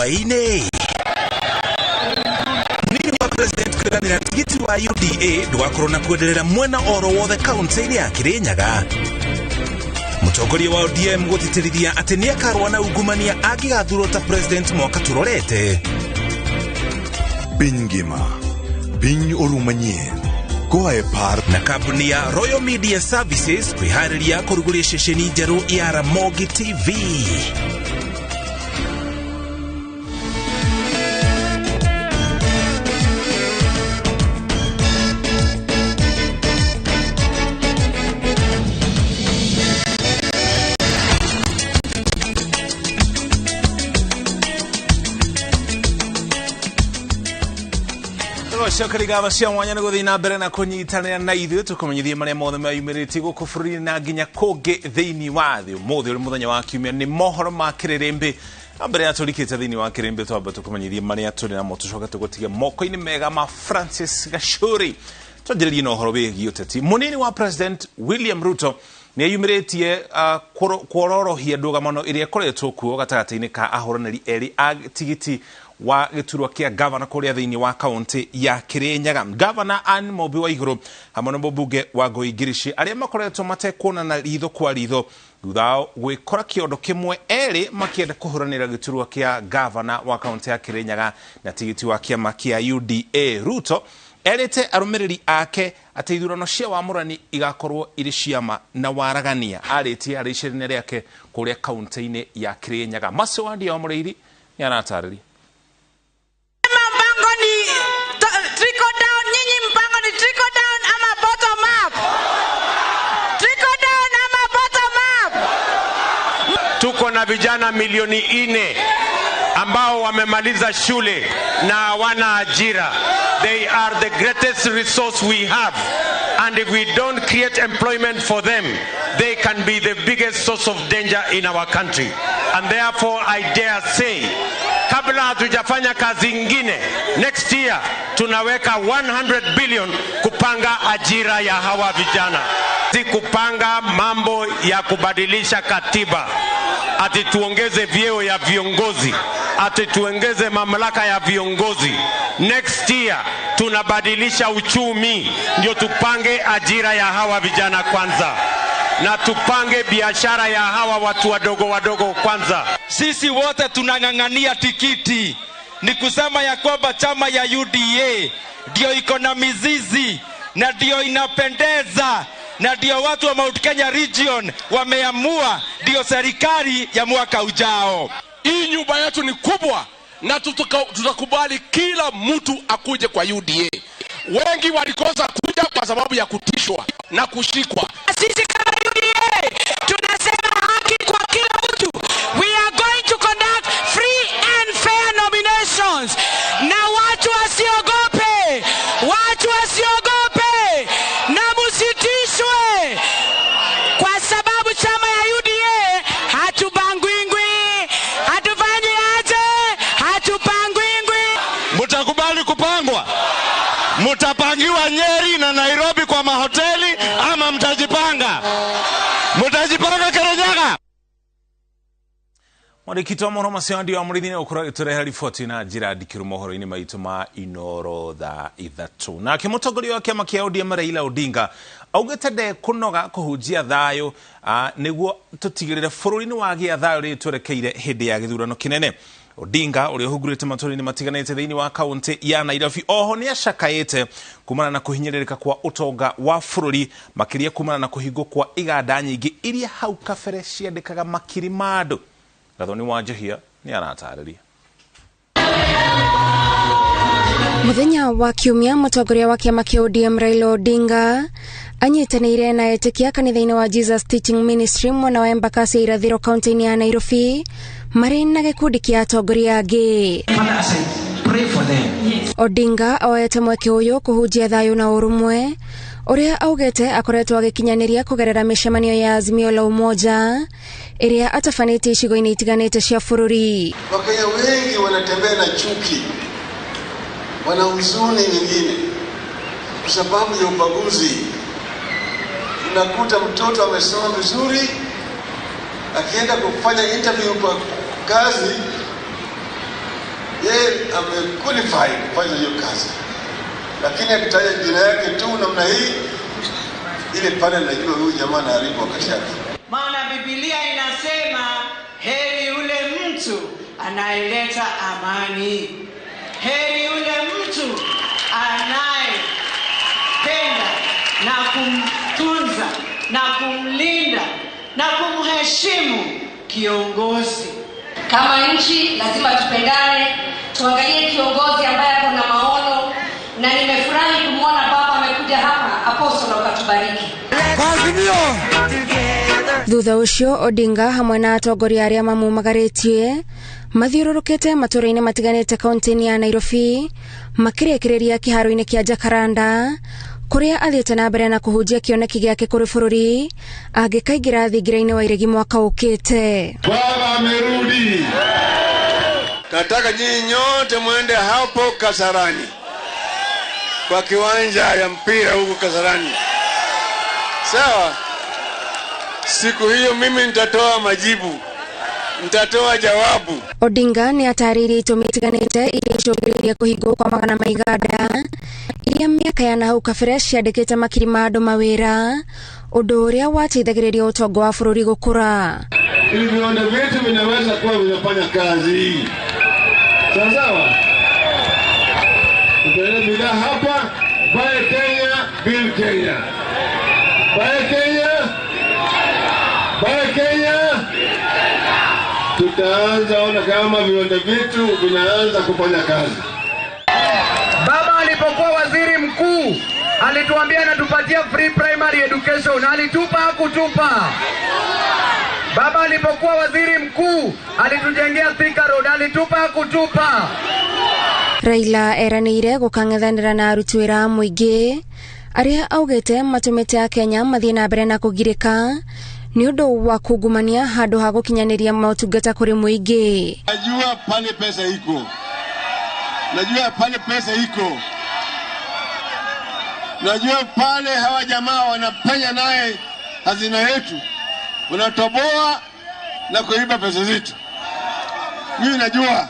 Hwaini. Nini wa President kuganira tigiti wa UDA ndwakorwo na kwenderera mwena oro wothe kaunti ya Kirinyaga. Mutongoria wa ODM gutitirithia ati ni akarwa na ungumania agigathurwo ta president mwaka turorete. Bingima Bing Orumanyien Goe par na kampuni ya Royal Media Services kwihariria kuruguria shesheni njeru ya Ramogi TV. Shokari gaba cia mwanya ngo thina mbere na kunyitanira na ithu tukumenyithia maria mothe mayumiriti guku bururi na nginya kungi thiini wa thi mothe uri muthenya wa kiumia ni mohoro ma kirirembe ambere aturikite thiini wa kirirembe twamba tukumenyithia maria turi na moto coka tugutiga moko-ini mega ma Francis Gachuri twanjiririe no horo wigi uteti. Munini wa President William Ruto ni ayumiritie kwororohia ndugamano iria koretwo kuo gatagati-ini ka ahoraniri eri a tigiti wa giturwa kia governor kuria thiini wa county ya Kirinyaga. Governor Anne Mobi wa iguru hamwe na mbunge wa Goigirishi aria makoretwo matekuona na ritho kwa ritho thutha gwikora kiondo kimwe eri makienda kuhuranira giturwa kia governor wa county ya Kirinyaga na tigiti wa kiama kia UDA. Ruto erite arumiriri ake ati ithurano cia wamurani igakorwo iri ciama na waragania aritie aricirine riake kuria county-ini ya Kirinyaga. Maswandi ya Mureiri yanatariria tuko na vijana milioni 4 ambao wamemaliza shule na hawana ajira. They are the greatest resource we have, and if we don't create employment for them, they can be the biggest source of danger in our country. And therefore I dare say, kabla hatujafanya kazi ingine, next year tunaweka 100 billion kupanga ajira ya hawa vijana. Si kupanga mambo ya kubadilisha katiba, ati tuongeze vyeo ya viongozi, ati tuongeze mamlaka ya viongozi. Next year tunabadilisha uchumi, ndio tupange ajira ya hawa vijana kwanza, na tupange biashara ya hawa watu wadogo wadogo kwanza. Sisi wote tunang'ang'ania tikiti. Ni kusema ya kwamba chama ya UDA ndio iko na mizizi na ndio inapendeza na ndio watu wa Mount Kenya region wameamua ndio serikali ya mwaka ujao. Hii nyumba yetu ni kubwa na tutakubali kila mtu akuje kwa UDA. Wengi walikosa kuja kwa sababu ya kutishwa na kushikwa. Sisi kama UDA tunasema haki kwa kila mtu. We are going to conduct free and fair nominations. Na watu wasiogope. Watu wasiogope. Na musitishwe. Kwa sababu chama ya UDA hatubangwingwi. Hatufanyi aje. Hatupangwingwi. Mutakubali kupangwa? Mutapangiwa Nyeri na Nairobi kwa mahoteli ama mtajipanga? Mtajipanga Kirinyaga? Mwarikito mohoro masewandi wa murithine ukura tureha ripoti na njira ndikiru mohoro-ini maitu ma Inooro tha ithatu. Na kimutongoria wa kiama kia ODM Raila Odinga augite de kunoga kuhunjia thayo niguo tutigirire bururi-ini wagia thayo ri twerekeire hindi ya githurano kinene. Odinga uri hugurite maturi-ini matiganite thiini wa county ya Nairobi oho ni acakaite kumana na kuhinyiririka kwa utonga wa bururi makiria kumana na kuhingo kwa iganda nyingi iria hau kabere ciandikaga makiri ma andu. Gathoni wa Johia ni anatariria. Muthenya wa kiumia mutongoria wa kiama kia ODM Raila Odinga anyitanire na etikia kanitha-ini wa Jesus Teaching Ministry mwana wa Embakasi irathiro county ya Nairobi mari na gikundi kia atongoria angi. Odinga oete mweke uyu kuhunjia thayo na urumwe uria augete akoretwo agikinyaniria kugerera mishemanio ya Azimio la Umoja iria atafanite icigo-ini itiganite cia bururi. Wakenya wengi wanatembea na chuki, wana huzuni nyingine kwa sababu ya ubaguzi. Unakuta mtoto amesoma vizuri, akienda kufanya interview kwa kazi amequalify kufanya hiyo kazi, lakini akitaja jina yake tu namna hii, ile pale najua huyu jamaa anaharibu wakati wake. Maana Biblia inasema heri yule mtu anayeleta amani, heri yule mtu anayependa na kumtunza na kumlinda na kumheshimu kiongozi. Kama nchi lazima tupendane, tuangalie kiongozi ambaye ako na maono, na nimefurahi kumwona baba amekuja hapa, Apostle ukatubariki. Thutha ucio Odinga hamwe na atongoria aria mamumagaretie mathiururukite matũra-inĩ matiganĩte kaunti-inĩ ya Nairobi makirekereria kiharo-inĩ kia Jacaranda kuria athiĩte na mbere na kuhunjia kĩoneki gĩake kũrĩ bũrũri angĩkaingĩra thingira-inĩ wa iregi mwaka ũkĩte. Baba amerudi. Nataka nyinyi nyote muende hapo Kasarani, kwa kiwanja ya mpira huko Kasarani, sawa? Siku hiyo mimi nitatoa majibu, nitatoa jawabu. Odinga ni atarĩirie itũmi itiganĩte iria icũngĩrĩirie kũhingwo kwa magana ma iganda iria mĩaka ya nahau kabere ciandĩkĩte makiri ma andũ mawĩra, ũndũ ũrĩa wateithagĩrĩria ũtongo wa bũrũri gũkũra. Ili viwanda vyetu vinaweza kuwa vinafanya kazi, sawa? Tupeleke bidhaa hapa, buy Kenya, build Kenya. Buy Kenya, buy Kenya. Tutaanza ona kama viwanda vyetu vinaanza kufanya kazi. Baba alipokuwa waziri mkuu alituambia anatupatia free primary education, alitupa hakutupa. Baba alipokuwa waziri mkuu alitujengea Thika Road, alitupa hakutupa. Raila eranĩire gũkang'ethanĩra na aruti wĩra a mũingĩ aria augĩte matũmĩte a Kenya mathiĩ na mbere na kũgirĩka ni ũndũ wa kungumania handũ ha gũkinyanĩria motungata kũrĩ mũingĩ. Najua pale pesa iko. Najua pale pesa iko. Najua pale hawa jamaa wanapenya naye hazina yetu, wanatoboa na kuiba pesa zetu. Mimi najua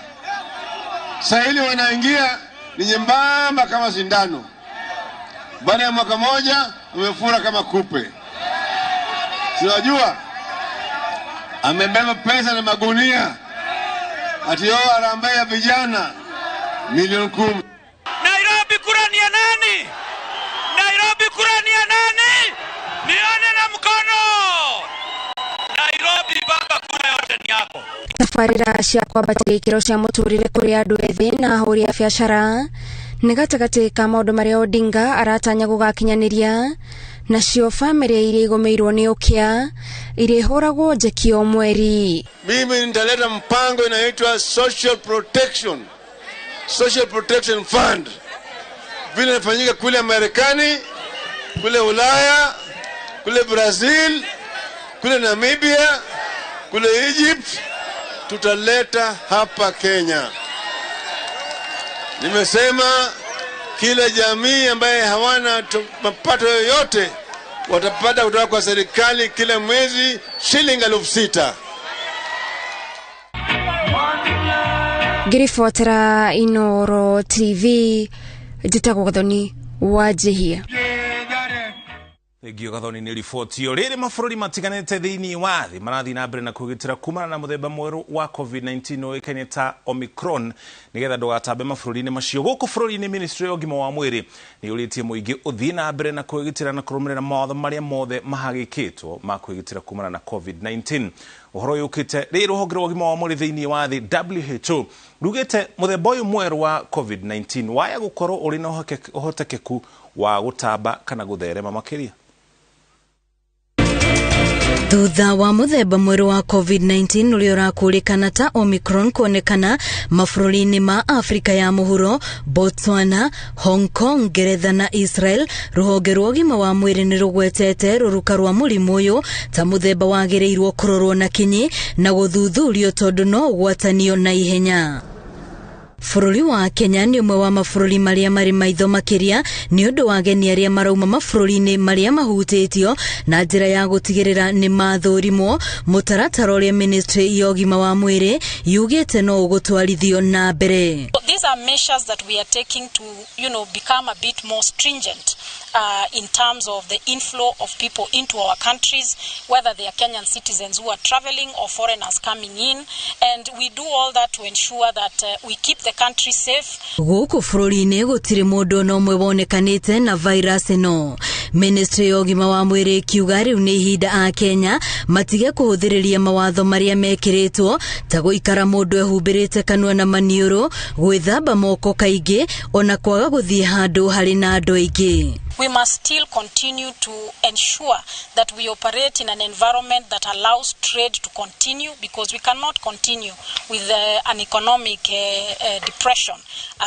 sahili wanaingia ni nyembamba kama sindano, baada ya mwaka moja umefura kama kupe. Sinajua amebeba pesa na magunia ati yao harambee ya vijana milioni 10. Nairobi kura ni ya nani? Nairobi kura ni ya nani? Nione na mkono. Nairobi baba, kura yote ni yako. Tafarira cia kwambatia ikĩro cia mũtũrĩre kũrĩ andũ ethĩ na ahũri a biacara nĩ gatagatĩ ka maũndũ marĩa Odinga aratanya gũgakinyanĩria nacio famĩlĩ iria igũmĩirwo nĩ ũkĩa irĩhũragwo njeki o mweri. Mimi nitaleta mpango inaitwa Social Protection Fund, vile inafanyika kule Marekani, kule Ulaya, kule Brazil, kule Namibia, kule Egypt, tutaleta hapa Kenya. Nimesema kila jamii ambaye hawana mapato yoyote watapata kutoka kwa serikali kila mwezi shilingi 6,000. Ngĩribotera Inooro TV njĩtagwo Gathoni Wanjihia. Thengio Gathoni nĩ riboti ĩyo. Rĩrĩ mabũrũri matiganĩte thĩinĩ wa thĩ marathiĩ na mbere na kũgitĩra kumana na mũthemba mwerũ wa COVID-19 ũĩkaine ta Omicron nĩgetha ndũgatambe mabũrũri-inĩ macio. Gũkũ bũrũri-inĩ Ministry ya ũgima wa mwĩrĩ nĩ yũrĩtie mũingĩ ũthiĩ na mbere na kwĩgitĩra na kũrũmĩrĩra mawatho marĩa mothe mahagĩkĩtwo ma kwĩgitĩra kumana na COVID-19. Ũhoro ũyũ ũkĩte rĩrĩ rũhonge rwa ũgima wa mwĩrĩ thĩinĩ wa thĩ WHO rugĩte mũthemba ũyũ mwerũ wa COVID-19 waya gũkorwo ũrĩ na ũhotekeku wa gũtamba kana gũtherema makĩria. Thutha wa mũthemba mwerũ wa COVID-19 ũrĩa ũrakũrĩkana ta Omicron kuonekana mabũrũri-inĩ ma Afrika ya mũhuro, Botswana, Hong Kong, Ngeretha na Israel, rũhonge rwa ũgima wa mwĩrĩ nĩ rũgwetete rũruka rwa mũrimũ ũyũ ta mũthemba wagĩrĩirwo kũrorwo na kinyi na gũthuthurio tondũ no ũgwatanio na ihenya. Bũrũri wa Kenya nĩ ũmwe wa mabũrũri marĩa marĩ maitho makĩria nĩ ũndũ wa ageni arĩa marauma mabũrũri-inĩ marĩa mahutĩtio na njĩra ya gũtigĩrĩra nĩ mathũrimwo. Mũtaratara ũrĩa Ministry ya ũgima wa mwĩrĩ yugĩte no ũgũtwarithio na mbere. These are are measures that we are taking to, become a bit more stringent in terms of the inflow of people into our countries, whether they are Kenyan citizens who are traveling or foreigners coming in. And we do all that to ensure that we keep the country safe. Guku fururi-ini gutiri mundu no mwe wonekanite na virus ino. Ministry ya ugima wa mwiri kiuga riu ni ihinda a Kenya matige kuhuthiriria mawatho maria mekiritwo ta guikara mundu ehumbirite kanua na maniuru, gwithamba moko kaingi ona kwaga guthii handu hari na andu aingi. We must still continue to ensure that we operate in an environment that allows trade to continue, because we cannot continue with an economic depression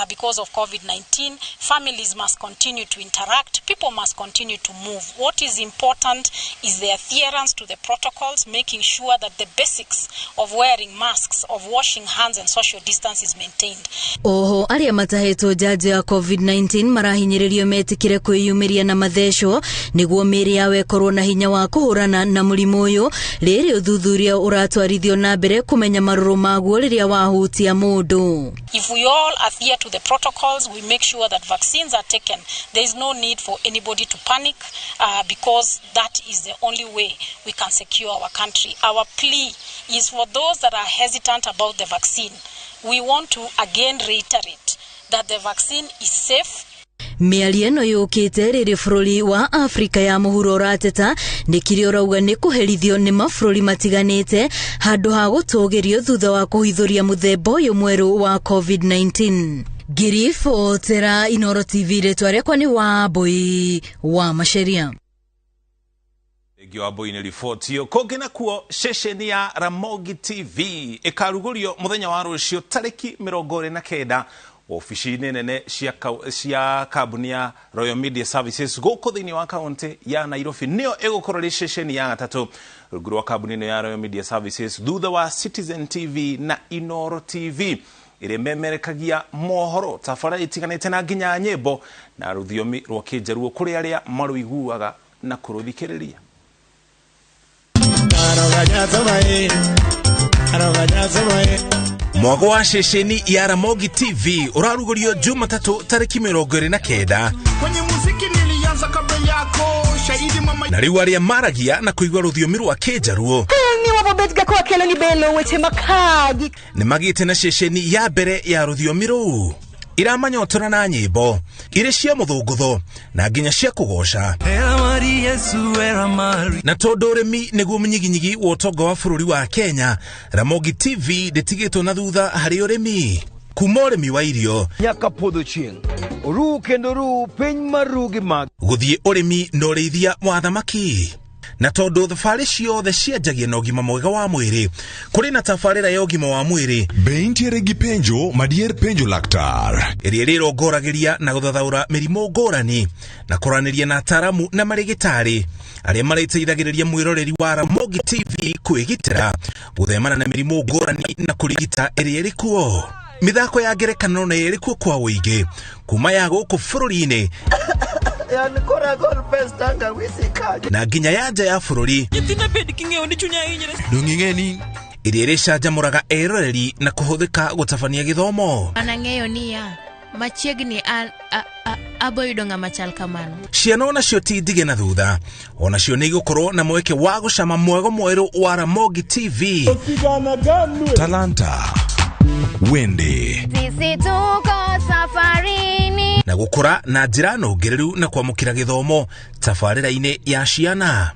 because of COVID-19. Families must continue to interact. People must continue to move. What is important is the adherence to the protocols, making sure that the basics of wearing masks, of washing hands and social distance is maintained. Oho, aria matahetwo janjo ya COVID-19 marahinyiririo metikire kwiyumiria na mathesho niguo miri yawe korwo na hinya wa kuhurana na murimu uyu. Riri uthuthuria uratwarithio na mbere kumenya maruru maguo riria wahutia mundu. If we all adhere to the protocols, we make sure that vaccines are taken. There is no need for anybody to panic because that is the only way we can secure our country. Our plea is for those that are hesitant about the vaccine. We want to again reiterate that the vaccine is safe. Miario no yukite riri fururi wa Afrika ya muhuro rateta nikirio rauga ni kuherithio ni mafururi matiganite handu ha gutogerio thutha wa kuhithuria muthemba uyu mweru wa COVID-19. Girifo tera Inooro TV retware kwani wa boy wa masheria. Gyo boy ni ripoti kogena kuo shesheni ya Ramogi TV ekarugurio muthenya wa rucio tariki 29 ofisi nene cia kabuni ya Royal Media Services goko thini wa kaunti ya Nairobi nio egukorora shesheni ya gatatu ruguru wa kabuni ya Royal Media Services thutha wa Citizen TV na Inooro TV ire memerekagia mohoro tafara itiganite na nginya nyimbo na ruthiomi rwa kinjeruo kuri aria maruiguaga na kuruthikiriria. Mwago wa shesheni ya Ramogi TV urarugurio Jumatatu tariki 29 kwenye muziki nilianza kabla yako shahidi mama na riu aria maragia na kuigwa ruthiomi rwa kinjeruo ni wabobetga kwa kelo ni belo weche makagi ni magite na shesheni ya mbere ya ruthiomi ruu iramanyotora na nyimbo ire cia muthungutho na nginya cia kugoca na tondu urimi niguo munyiginyigi wa utonga wa bururi wa Kenya. Ramogi TV ndetigitwo na thutha hari urimi kuma urimi wa irio nyaka podho chieng ru kendo ru piny marugi mag guthie urimi no reithia wa thamaki na tondu thabarĩ ciothe cianjagia na ũgima mwega wa mwĩrĩ kũrĩ na tabarĩra ya ũgima wa mwĩrĩ Beintiere gi penjo madier penjo laktar ĩrĩa ĩrongoragĩria na gũthathaũra mĩrimũ ngũrani na kũranĩria na ataramu na marĩgĩtarĩ arĩa marĩteithagĩrĩria mwĩroreri wa Ramogi TV kwĩgitĩra gũthemana na mĩrimũ ngũrani na kũrigita ĩrĩa ĩrĩ kuo. Mithako ya ngerekano na ĩrĩ kuo kwa wĩingĩ kuma ya gũkũ bũrũri-inĩ na nginya ya nja ya bũrũri ndung'ing'eni ĩrĩa ĩrĩcanjamũraga eroreri na kũhũthĩka gũtabania gĩthomo. Anang'eyo niya machiegni aboyudo ng'ama chal kamano. Ciana onacio ti ndige na thutha onacio nĩ igũkorwo na mweke wa gũcama mwego mwerũ wa Ramogi TV. Talanta wende Sisi tuko safarini na gũkũra na njĩra nũngĩrĩru na kwamũkĩra gĩthomo tabarĩra-inĩ ya ciana.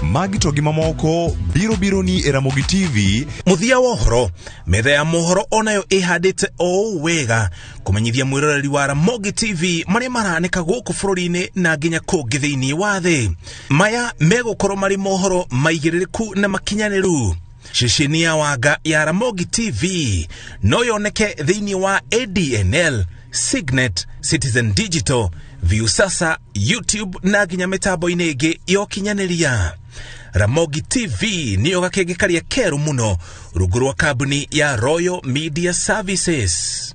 Magito gimamoko biro ni Ramogi TV muthia wa ũhoro metha ya mohoro onayo ĩhandĩte o wega kũmenyithia mwĩroreri wa Ramogi TV marĩa maranĩka gũkũ bũrũri-inĩ na nginya kũngĩ thĩinĩ wa thĩ. Maya megũkorwo marĩ mohoro maigĩrĩrĩku na makinyanĩru. Shesheni ya wanga ya Ramogi TV no yoneke thĩinĩ wa ADNL, Signet, Citizen Digital, Viusasa, YouTube na nginya mĩtambo-inĩ ĩngĩ ya ũkinyanĩria. Ramogi TV niyo gakenge karia keru muno rungu rwa kabuni ya Royal Media Services.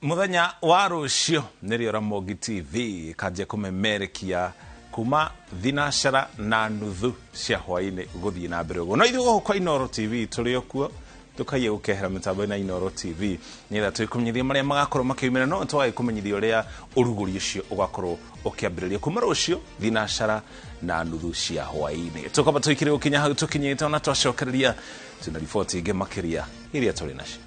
Muthenya wa rucio nirio Ramogi TV kanjia kumemerekia kuma thinashara na nuthu cia hwaini guthii na mbere uguo no ithuĩ gũkũ kwa Inooro TV tũrĩ okuo tukaye ukehera mitambo na Inooro TV nitha twikumenyithia maria magakorwo makiumira no twai kumenyithia uria uruguri ucio ugakorwo ukiambiriria kuma rucio thinashara na nuthu cia hwaini tukaba twikire ukinya hau tukinyite ona twacokereria tuna riboti ingi makiria iria tuli nacio.